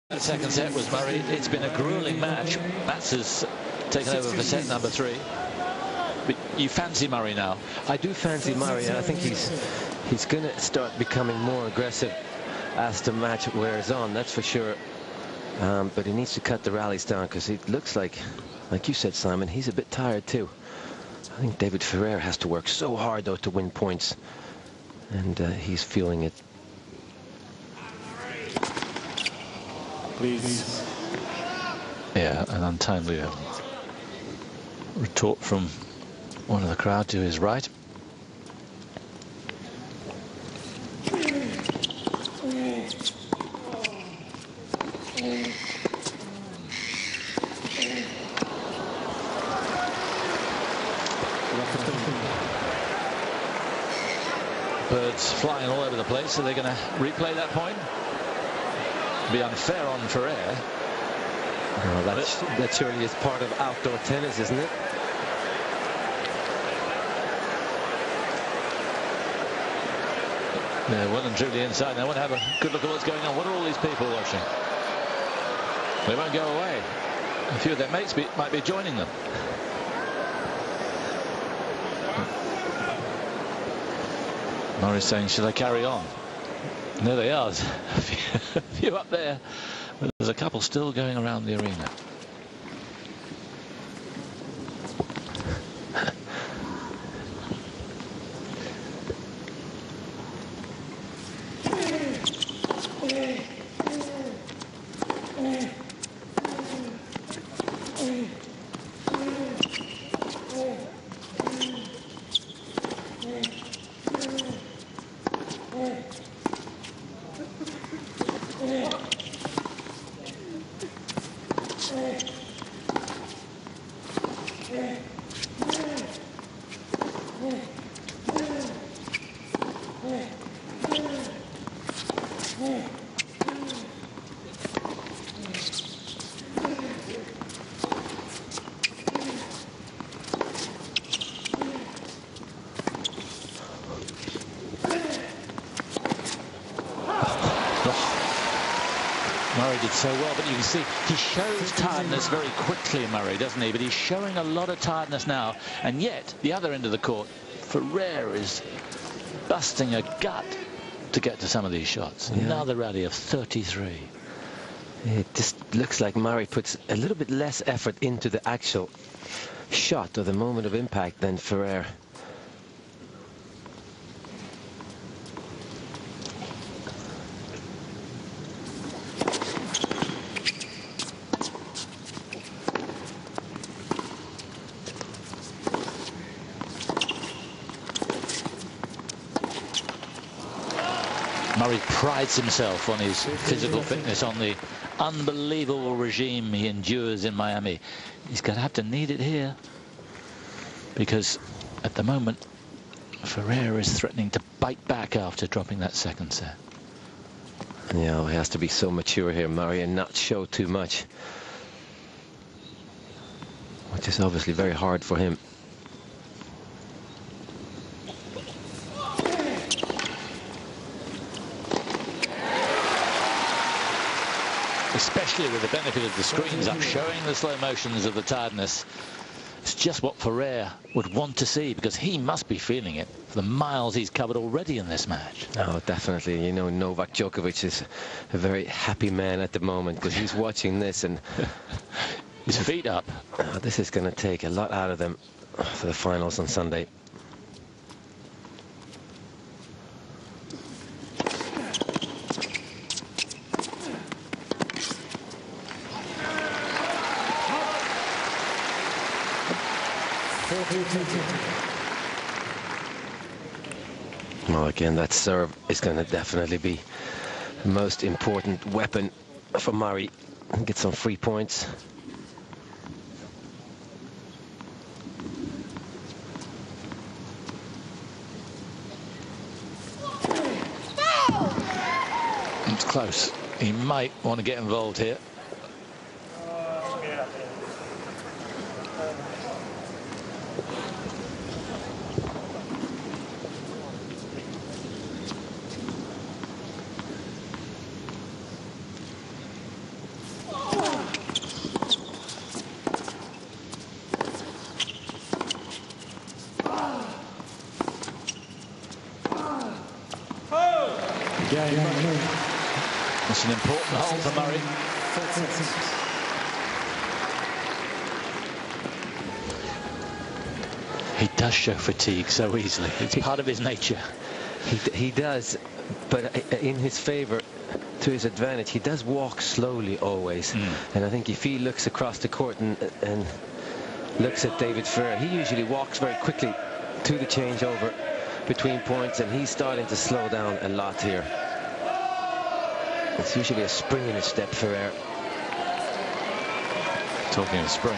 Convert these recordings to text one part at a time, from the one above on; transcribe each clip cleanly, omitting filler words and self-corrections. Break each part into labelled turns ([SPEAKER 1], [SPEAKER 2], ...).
[SPEAKER 1] The second set was Murray. It's been a grueling match. Mats has taken over for set number 3. But you fancy Murray now?
[SPEAKER 2] I do fancy Murray, and I think he's going to start becoming more aggressive as the match wears on, that's for sure. But he needs to cut the rallies down, because it looks like you said, Simon, he's a bit tired too. I think David Ferrer has to work so hard, though, to win points, and he's feeling it.
[SPEAKER 3] Please.
[SPEAKER 1] Yeah, an untimely retort from one of the crowd to his right. Birds flying all over the place, so they're going to replay that point. Be unfair on Ferrer.
[SPEAKER 2] Oh, that surely is part of outdoor tennis, isn't it?
[SPEAKER 1] They're well and truly inside. They want to have a good look at what's going on. What are all these people watching? They won't go away. A few of their mates might be joining them. Murray's saying, should I carry on? And there they are. A few up there. But there's a couple still going around the arena. Murray did so well, but you can see he shows tiredness very quickly, Murray, doesn't he? But he's showing a lot of tiredness now, and yet the other end of the court, Ferrer is busting a gut to get to some of these shots. Yeah. Another rally of 33.
[SPEAKER 2] It just looks like Murray puts a little bit less effort into the actual shot or the moment of impact than Ferrer.
[SPEAKER 1] Murray prides himself on his physical fitness, on the unbelievable regime he endures in Miami. He's going to have to need it here, because at the moment Ferrer is threatening to bite back after dropping that second set.
[SPEAKER 2] Yeah, he has to be so mature here, Murray, and not show too much, which is obviously very hard for him.
[SPEAKER 1] Especially with the benefit of the screens up, showing the slow motions of the tiredness. It's just what Ferrer would want to see, because he must be feeling it for the miles he's covered already in this match.
[SPEAKER 2] Oh, definitely. You know, Novak Djokovic is a very happy man at the moment, because he's watching this and
[SPEAKER 1] his feet up.
[SPEAKER 2] Oh, this is going to take a lot out of them for the finals on Sunday. Well, again, that serve is going to definitely be the most important weapon for Murray. Get some free points.
[SPEAKER 1] It's close. He might want to get involved here. It's an important hole for Murray. He does show fatigue so easily. It's part of his nature.
[SPEAKER 2] He does, but in his favor, to his advantage, he does walk slowly always. And I think if he looks across the court and looks at David Ferrer, he usually walks very quickly to the changeover between points, and he's starting to slow down a lot here. It's usually a spring in his step, Ferrer.
[SPEAKER 1] Talking of spring.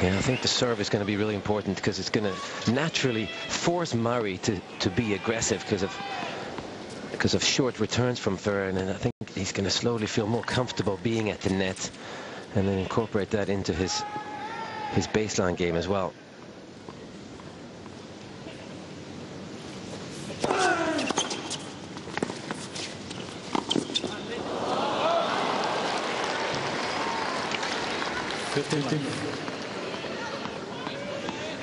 [SPEAKER 2] Yeah, I think the serve is going to be really important because it's going to naturally force Murray to be aggressive because of short returns from Ferrer, and I think he's going to slowly feel more comfortable being at the net and then incorporate that into his baseline game as well.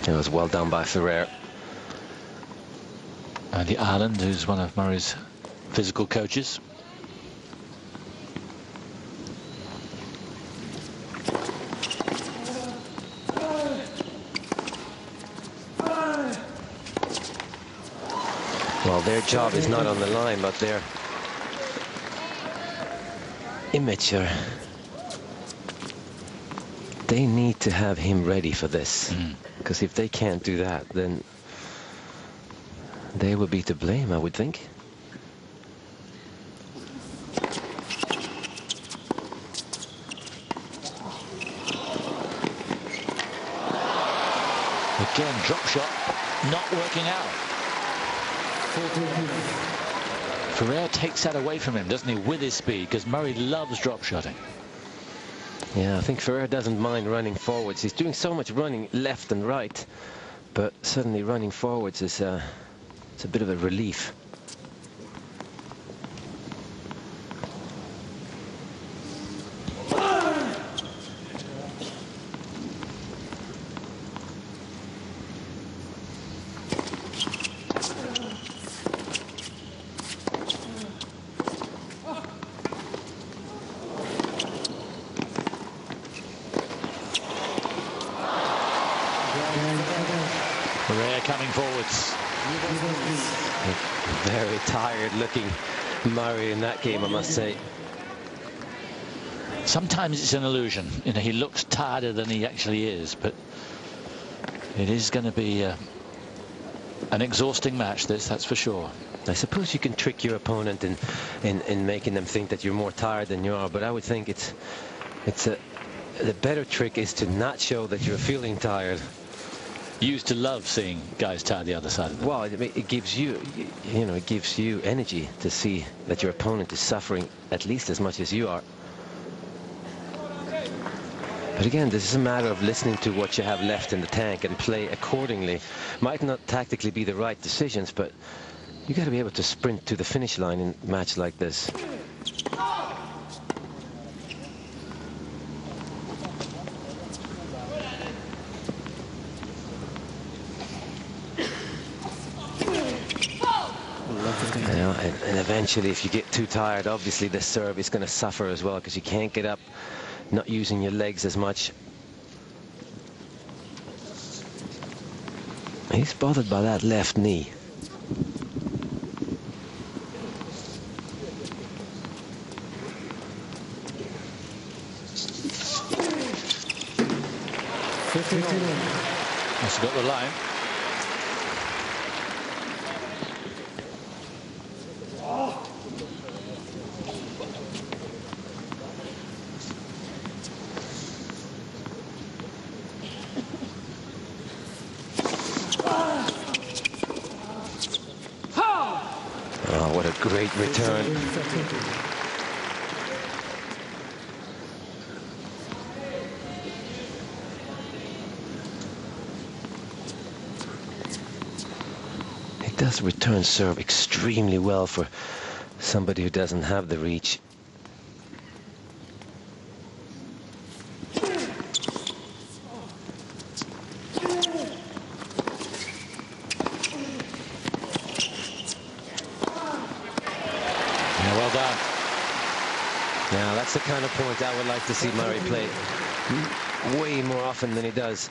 [SPEAKER 2] It was well done by Ferrer.
[SPEAKER 1] Andy Ireland, who's one of Murray's physical coaches.
[SPEAKER 2] Well, their job is not on the line, but their image, they need to have him ready for this. Because if they can't do that, then they will be to blame, I would think.
[SPEAKER 1] Again, drop shot not working out. Ferrer takes that away from him, doesn't he, with his speed, because Murray loves drop shotting.
[SPEAKER 2] Yeah, I think Ferrer doesn't mind running forwards. He's doing so much running left and right, but suddenly running forwards is it's a bit of a relief.
[SPEAKER 1] Ferrer coming forwards.
[SPEAKER 2] Very tired looking Murray in that game, I must say.
[SPEAKER 1] Sometimes it's an illusion. You know, he looks tireder than he actually is, but it is going to be an exhausting match, that's for sure.
[SPEAKER 2] I suppose you can trick your opponent in making them think that you're more tired than you are, but I would think the better trick is to not show that you're feeling tired.
[SPEAKER 1] You used to love seeing guys tired the other side of them.
[SPEAKER 2] Well, it gives you, it gives you energy to see that your opponent is suffering at least as much as you are. But again, this is a matter of listening to what you have left in the tank and play accordingly. Might not tactically be the right decisions, but you got to be able to sprint to the finish line in a match like this. And eventually, if you get too tired, obviously the serve is going to suffer as well, because you can't get up, not using your legs as much. He's bothered by that left knee.
[SPEAKER 1] Must have got the line.
[SPEAKER 2] Oh, what a great return. He does return serve extremely well for somebody who doesn't have the reach.
[SPEAKER 1] Yeah, well done.
[SPEAKER 2] Now, that's the kind of point I would like to see Murray play way more often than he does.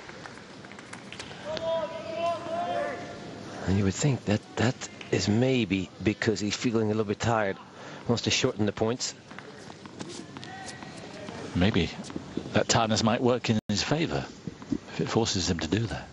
[SPEAKER 2] And you would think that that is maybe because he's feeling a little bit tired, wants to shorten the points.
[SPEAKER 1] Maybe that tiredness might work in his favour if it forces him to do that.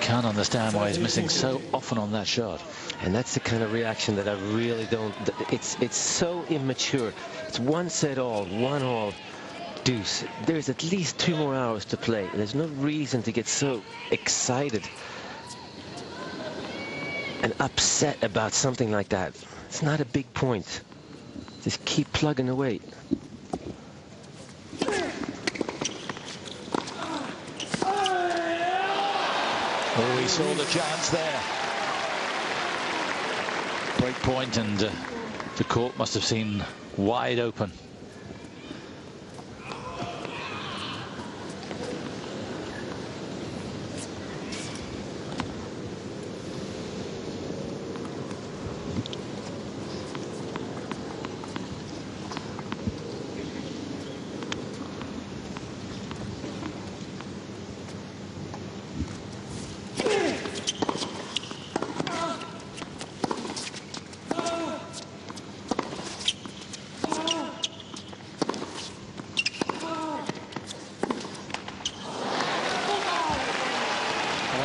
[SPEAKER 1] Can't understand why he's missing so often on that shot.
[SPEAKER 2] And that's the kind of reaction that I really don't. It's so immature. It's one set all, one all, deuce. There's at least 2 more hours to play. There's no reason to get so excited and upset about something like that. It's not a big point. Just keep plugging away.
[SPEAKER 1] Oh, he saw the chance there. Break point, and the court must have seemed wide open.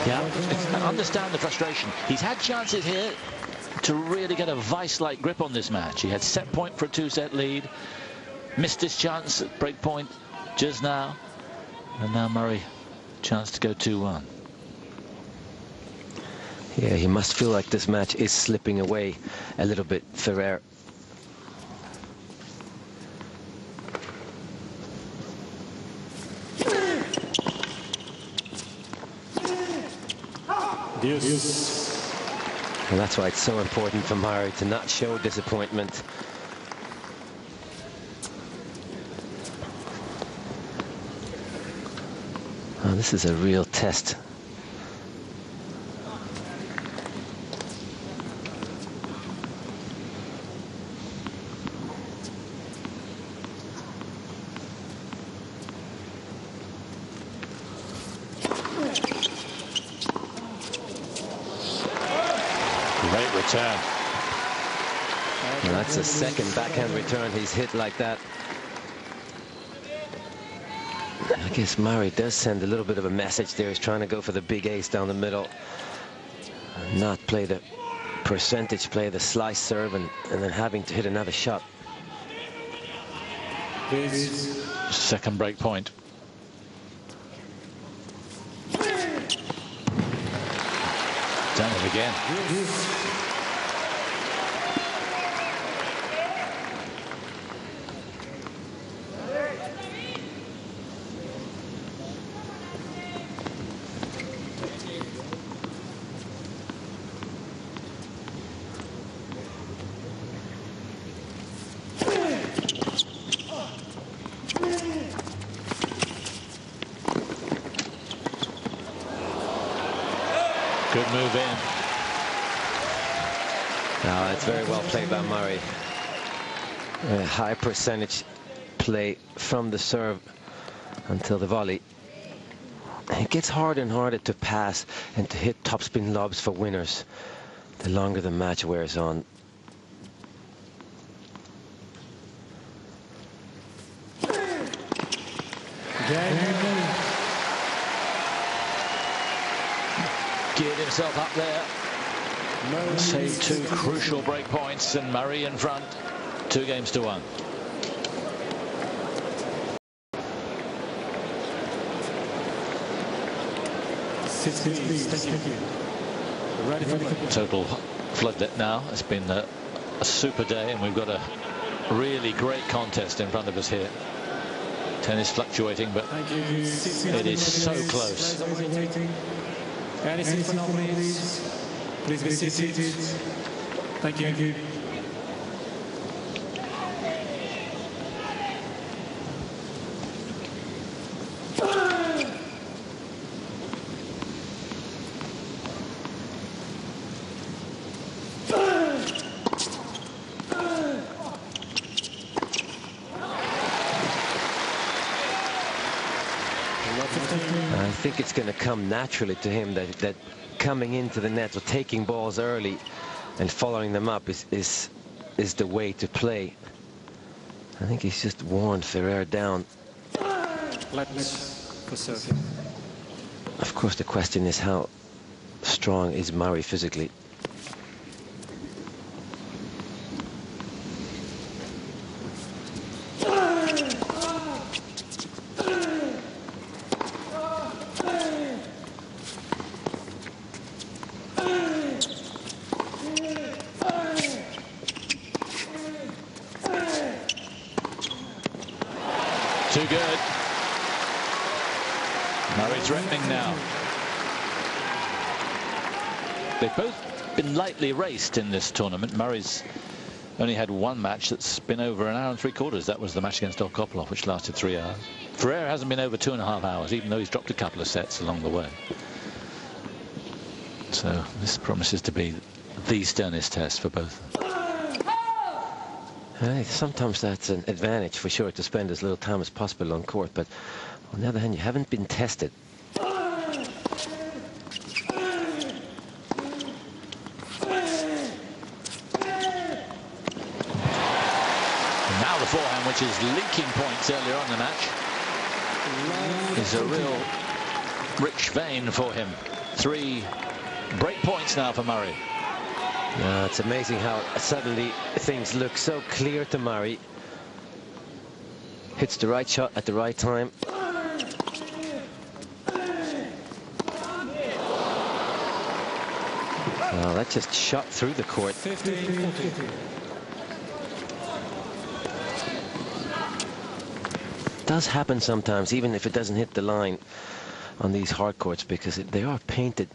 [SPEAKER 1] Yeah, I understand the frustration. He's had chances here to really get a vice-like grip on this match. He had set point for a 2-set lead, missed his chance at break point just now, and now Murray, chance to go 2-1.
[SPEAKER 2] Yeah, he must feel like this match is slipping away a little bit, Ferrer. And that's why it's so important for Murray to not show disappointment. Oh, this is a real test.
[SPEAKER 1] Great return.
[SPEAKER 2] Well, that's the second backhand return he's hit like that. I guess Murray does send a little bit of a message there. He's trying to go for the big ace down the middle, and not play the percentage play, the slice serve, and then having to hit another shot.
[SPEAKER 1] Second break point. Done it again. Good move in.
[SPEAKER 2] Now, it's very well played by Murray. A high percentage play from the serve until the volley. It gets harder and harder to pass and to hit topspin lobs for winners the longer the match wears on.
[SPEAKER 1] Geared himself up there. Saved 2 crucial break points, and Murray in front, 2-1. Total floodlit now. It's been a super day, and we've got a really great contest in front of us here. Tennis fluctuating, but it is so close.
[SPEAKER 3] Any semifinal, please. Please be seated. Thank you.
[SPEAKER 2] I think it's going to come naturally to him that coming into the net or taking balls early and following them up is the way to play. I think he's just worn Ferrer down. Of course, the question is how strong is Murray physically?
[SPEAKER 1] Too good. Murray threatening now. They've both been lightly raced in this tournament. Murray's only had one match that's been over an hour and 3/4. That was the match against Dolkopolov, which lasted 3 hours. Ferrer hasn't been over 2.5 hours, even though he's dropped a couple of sets along the way. So this promises to be the sternest test for both.
[SPEAKER 2] Sometimes that's an advantage for sure, to spend as little time as possible on court, but on the other hand, you haven't been tested.
[SPEAKER 1] And now the forehand, which is leaking points earlier on in the match, is a real rich vein for him. 3 break points now for Murray.
[SPEAKER 2] It's amazing how suddenly things look so clear to Murray. Hits the right shot at the right time. Well, that just shot through the court.
[SPEAKER 3] 15-14.
[SPEAKER 2] Does happen sometimes, even if it doesn't hit the line on these hard courts, because they are painted.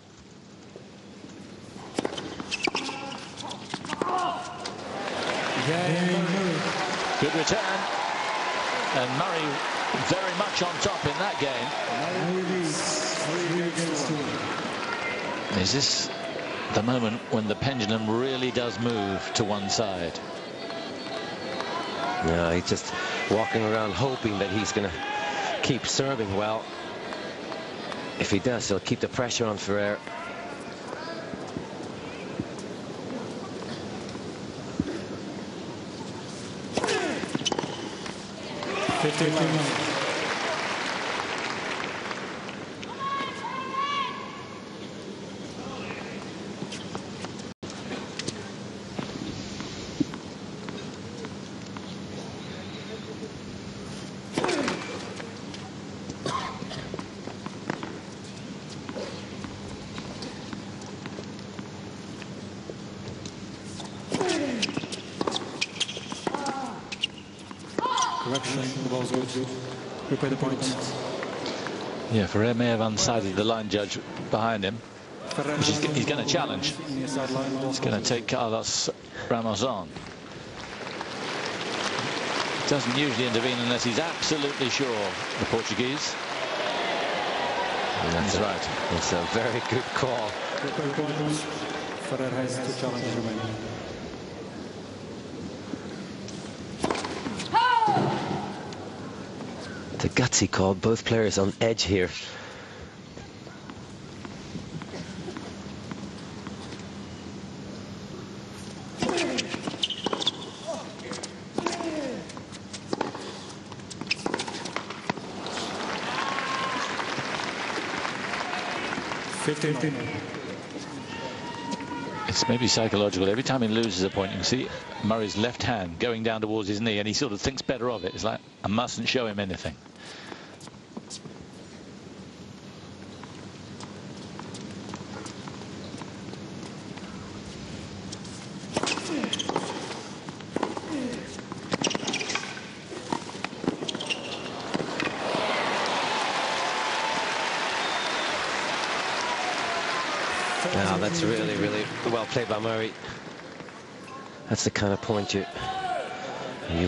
[SPEAKER 1] Good return, and Murray very much on top in that game. Is this the moment when the pendulum really does move to one side?
[SPEAKER 2] No, he's just walking around hoping that he's going to keep serving well. If he does, he'll keep the pressure on Ferrer.
[SPEAKER 3] Correction, the ball's good. Replay the point.
[SPEAKER 1] Yeah, Ferrer may have unsided the line judge behind him. He's going to challenge. He's going to take Carlos Ramos on. Doesn't usually intervene unless he's absolutely sure, the Portuguese.
[SPEAKER 2] That's
[SPEAKER 1] right.
[SPEAKER 2] It's a very good call.
[SPEAKER 3] Ferrer has 2 challenges remaining.
[SPEAKER 2] The gutsy call, both players on edge here.
[SPEAKER 1] It's maybe psychological. Every time he loses a point, you can see Murray's left hand going down towards his knee, and he sort of thinks better of it. It's like, I mustn't show him anything.
[SPEAKER 2] Now that's That's really, really well played by Murray. That's the kind of point you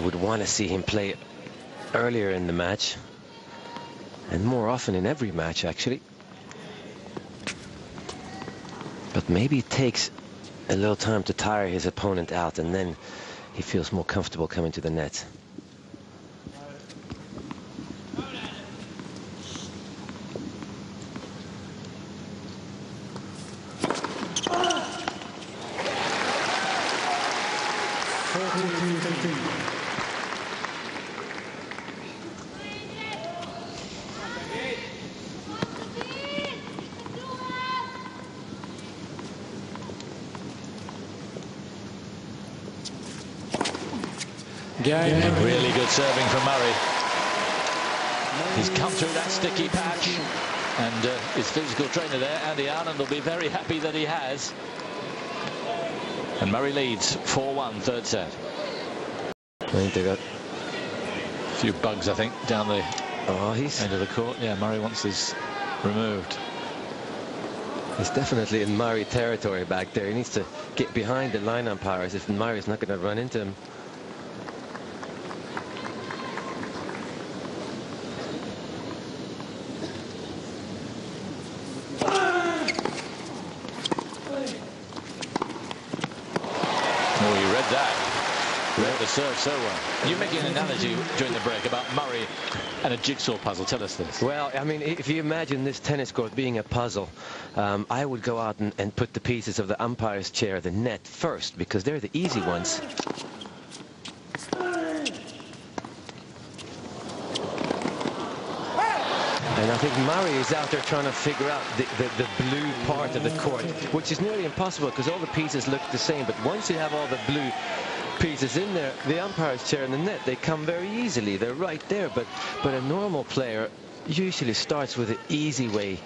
[SPEAKER 2] would want to see him play earlier in the match, and more often in every match, actually. But maybe it takes a little time to tire his opponent out, and then he feels more comfortable coming to the net.
[SPEAKER 1] Really good serving from Murray. He's come through that sticky patch, and his physical trainer there, Andy Allen, will be very happy that he has. And Murray leads 4-1, third set.
[SPEAKER 2] I think they got
[SPEAKER 1] a few bugs, I think, down the end of the court. Yeah, Murray wants this removed.
[SPEAKER 2] He's definitely in Murray territory back there. He needs to get behind the line umpires if Murray's not going to run into him.
[SPEAKER 1] Serve so well. You're making an analogy during the break about Murray and a jigsaw puzzle. Tell us this.
[SPEAKER 2] Well, I mean, if you imagine this tennis court being a puzzle, I would go out and put the pieces of the umpire's chair, the net, first, because they're the easy ones. And I think Murray is out there trying to figure out the blue part of the court, which is nearly impossible because all the pieces look the same. But once you have all the blue pieces in there, the umpire's chair and the net, they come very easily. They're right there. But a normal player usually starts with the easy way,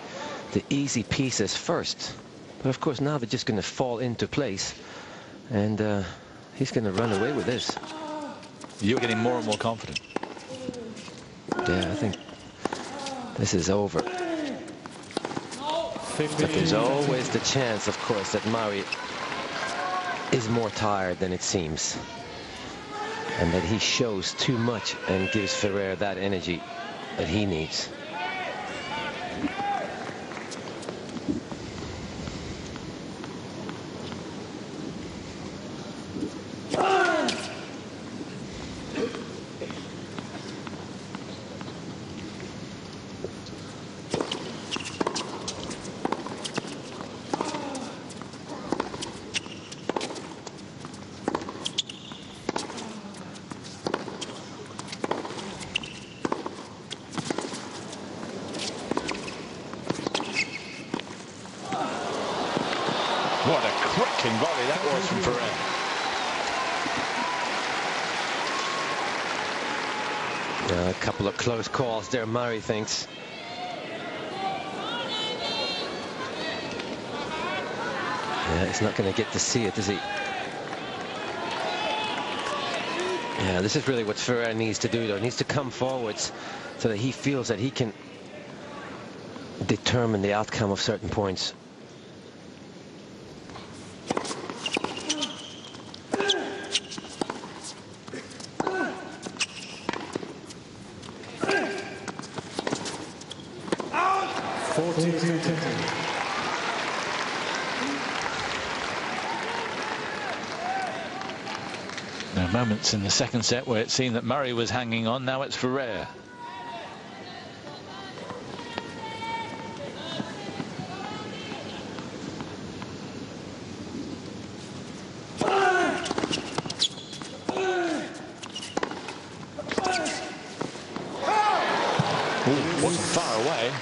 [SPEAKER 2] the easy pieces first. But of course now they're just going to fall into place, and he's going to run away with this.
[SPEAKER 1] You're getting more and more confident.
[SPEAKER 2] Yeah, I think this is over. But there's always the chance, of course, that Murray is more tired than it seems, and that he shows too much and gives Ferrer that energy that he needs.
[SPEAKER 1] What a cracking volley that was from Ferrer.
[SPEAKER 2] A couple of close calls there, Murray thinks. Yeah, he's not going to get to see it, is he? Yeah, this is really what Ferrer needs to do, though. He needs to come forwards so that he feels that he can determine the outcome of certain points.
[SPEAKER 1] There are moments in the second set where it seemed that Murray was hanging on. Now it's Ferrer. Wasn't far away.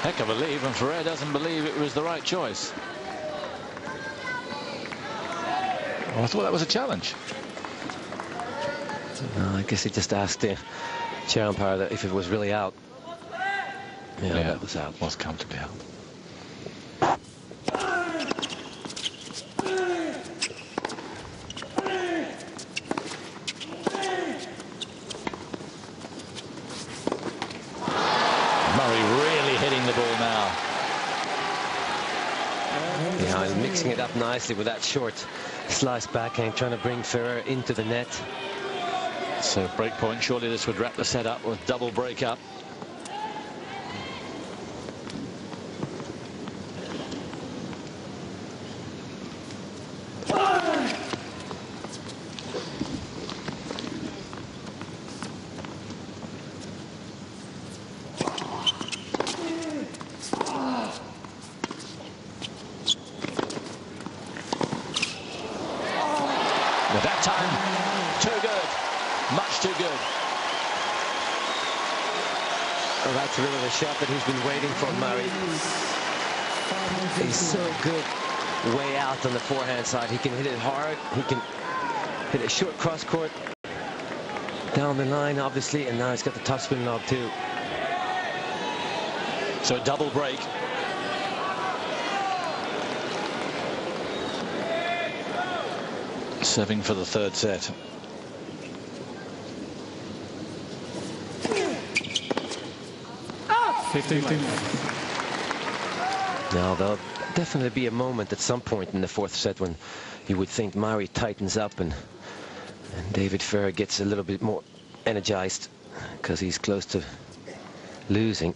[SPEAKER 1] Heck of a leave, and Ferrer doesn't believe it was the right choice. Well, I thought that was a challenge.
[SPEAKER 2] I guess he just asked the chair umpire that if it was really out. Yeah, that was out.
[SPEAKER 1] Was comfortably out.
[SPEAKER 2] mixing it up nicely with that short slice backhand, trying to bring Ferrer into the net.
[SPEAKER 1] So break point, surely this would wrap the set up with double break up. But that time, too good. Much too good.
[SPEAKER 2] Well, that's really the shot that he's been waiting for, Murray. He's so good way out on the forehand side. He can hit it hard. He can hit a short cross court down the line, obviously, and now he's got the topspin lob too.
[SPEAKER 1] So a double break. Serving for the third set.
[SPEAKER 2] Now, there'll definitely be a moment at some point in the fourth set when you would think Murray tightens up and David Ferrer gets a little bit more energized because he's close to losing.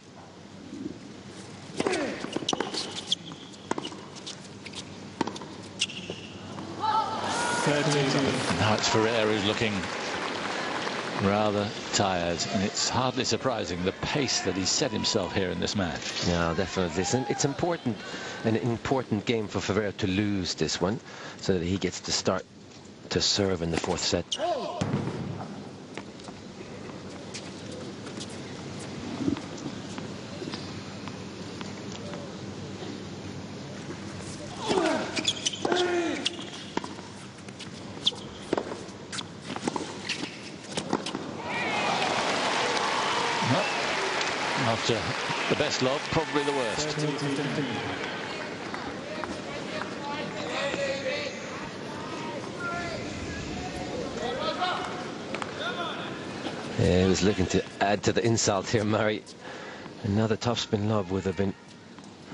[SPEAKER 1] Now it's Ferrer who's looking rather tired, and it's hardly surprising the pace that he set himself here in this match.
[SPEAKER 2] Yeah, definitely. It's important, an important game for Ferrer to lose this one so that he gets to start to serve in the fourth set.
[SPEAKER 1] After the best lob, probably the worst.
[SPEAKER 2] Yeah, he was looking to add to the insult here, Murray. Another topspin lob would have been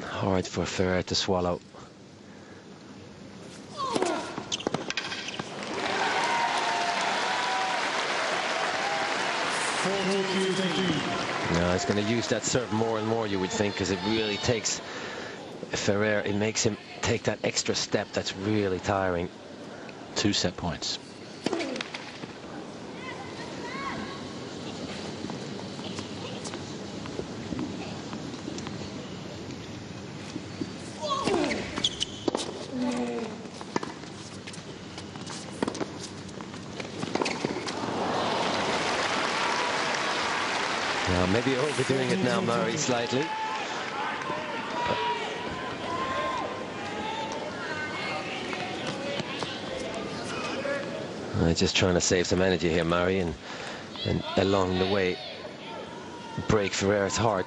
[SPEAKER 2] hard for Ferrer to swallow. No, he's going to use that serve more and more, you would think, because it really takes Ferrer, it makes him take that extra step that's really tiring.
[SPEAKER 1] 2 set points.
[SPEAKER 2] Maybe overdoing it now, Murray, slightly. Just trying to save some energy here, Murray, and along the way break Ferrer's heart.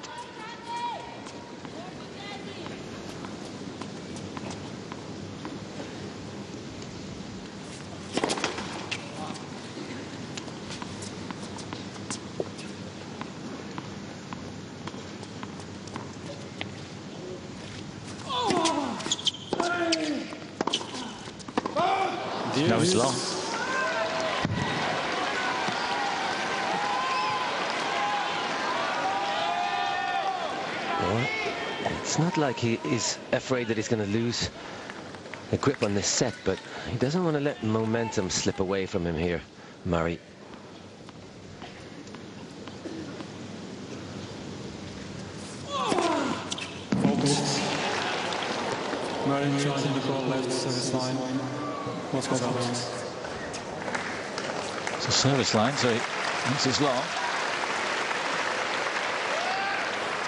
[SPEAKER 1] No, it's long.
[SPEAKER 2] Well, it's not like he is afraid that he's going to lose a grip on this set, but he doesn't want to let momentum slip away from him here, Murray.
[SPEAKER 3] Murray charging the ball left service line. What's going on?
[SPEAKER 1] It's a service line, so he thinks it's long.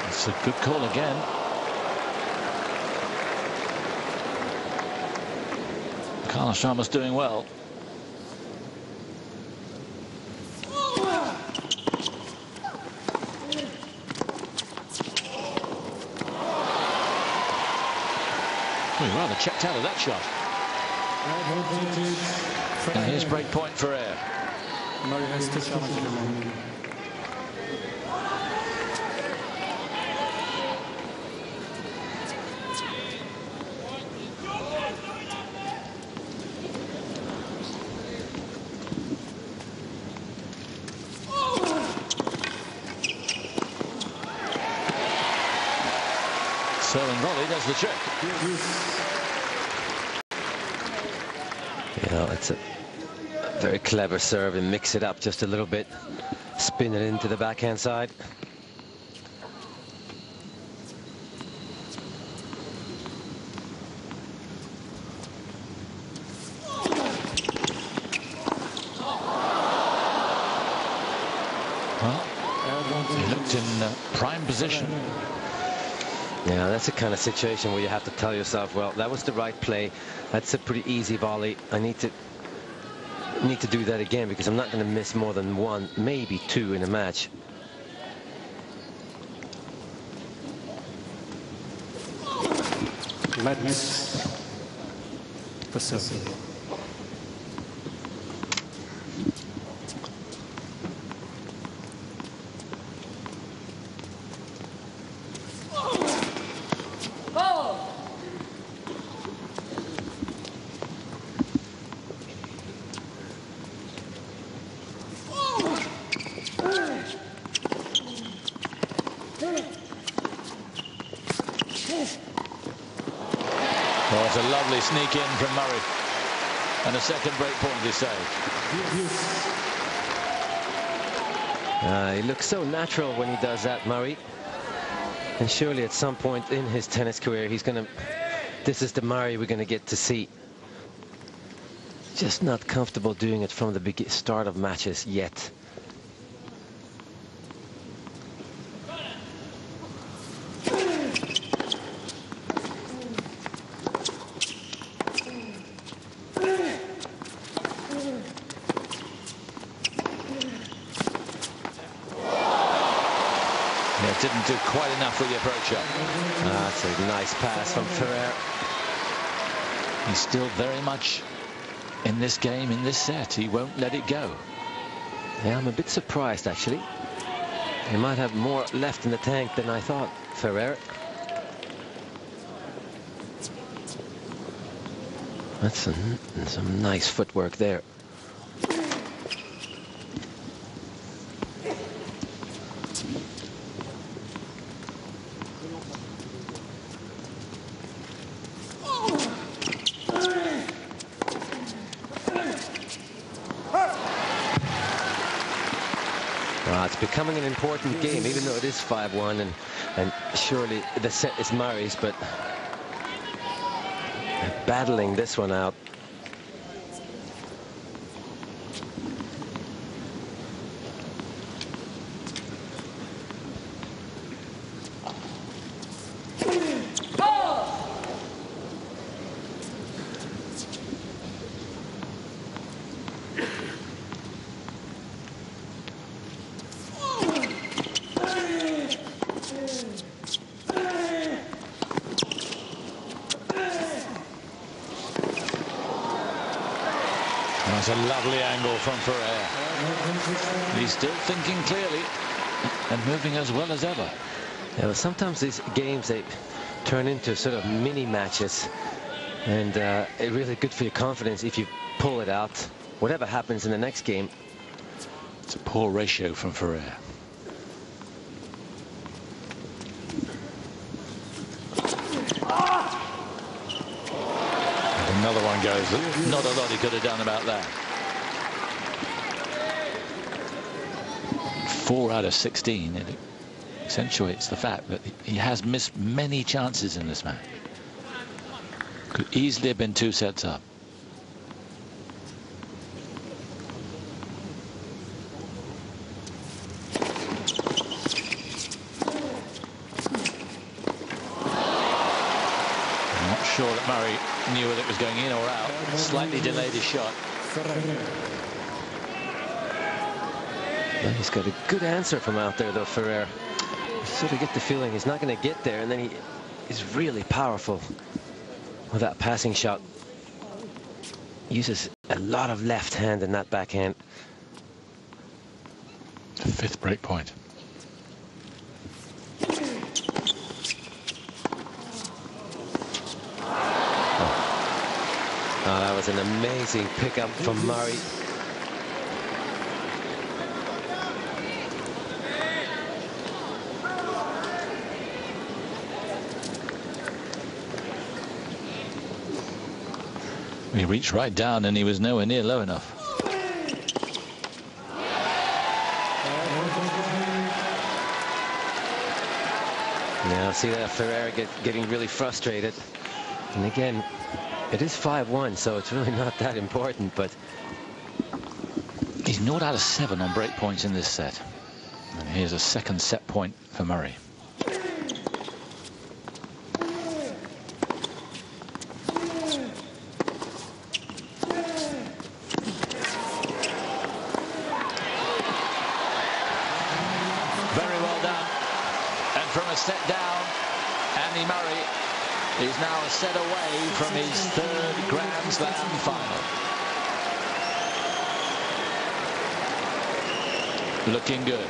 [SPEAKER 1] It's a good call again. Carlos Sharma's doing well. He rather checked out of that shot. And here's break point for Ferrer.
[SPEAKER 3] Murray has 2 challenges remaining.
[SPEAKER 1] volley does the trick.
[SPEAKER 2] Yeah, it's a very clever serve, and mix it up just a little bit. Spin it into the backhand side.
[SPEAKER 1] Well, he looked in prime position.
[SPEAKER 2] Yeah, that's the kind of situation where you have to tell yourself, well, that was the right play. That's a pretty easy volley. I need to do that again, because I'm not going to miss more than one, maybe two in a match.
[SPEAKER 3] Madness. Possessive.
[SPEAKER 1] Oh, it's a lovely sneak in from Murray. And a second break point is saved.
[SPEAKER 2] He looks so natural when he does that, Murray. And surely at some point in his tennis career, he's going to... This is the Murray we're going to get to see. Just not comfortable doing it from the start of matches yet.
[SPEAKER 1] Yeah, didn't do quite enough with the approach up.
[SPEAKER 2] That's a nice pass from Ferrer.
[SPEAKER 1] He's still very much in this game, in this set. He won't let it go.
[SPEAKER 2] Yeah, I'm a bit surprised, actually. He might have more left in the tank than I thought, Ferrer. That's some nice footwork there. It's becoming an important game, even though it is 5-1, and surely the set is Murray's, but battling this one out.
[SPEAKER 1] That's a lovely angle from Ferrer. He's still thinking clearly and moving as well as ever.
[SPEAKER 2] Yeah, well, sometimes these games, they turn into sort of mini matches, and it's really good for your confidence if you pull it out. Whatever happens in the next game.
[SPEAKER 1] It's a poor ratio from Ferrer. Another one goes. Not a lot he could have done about that. 4 out of 16. It accentuates the fact that he has missed many chances in this match. Could easily have been 2 sets up. Sure that Murray knew whether it was going in or out. Slightly delayed his shot.
[SPEAKER 2] Well, he's got a good answer from out there, though, Ferrer. You sort of get the feeling he's not going to get there, and then he's really powerful with that passing shot. Uses a lot of left hand in that backhand.
[SPEAKER 1] The 5th break point.
[SPEAKER 2] Oh, that was an amazing pickup from Murray.
[SPEAKER 1] reached right down and he was nowhere near low enough.
[SPEAKER 2] Now see that Ferrer getting really frustrated. And again, it is 5-1, so it's really not that important, but
[SPEAKER 1] he's 0 out of 7 on break points in this set. And here's a second set point for Murray. Very well done. And from a set down, Andy Murray is now a set away from his 3rd Grand Slam final. Looking good.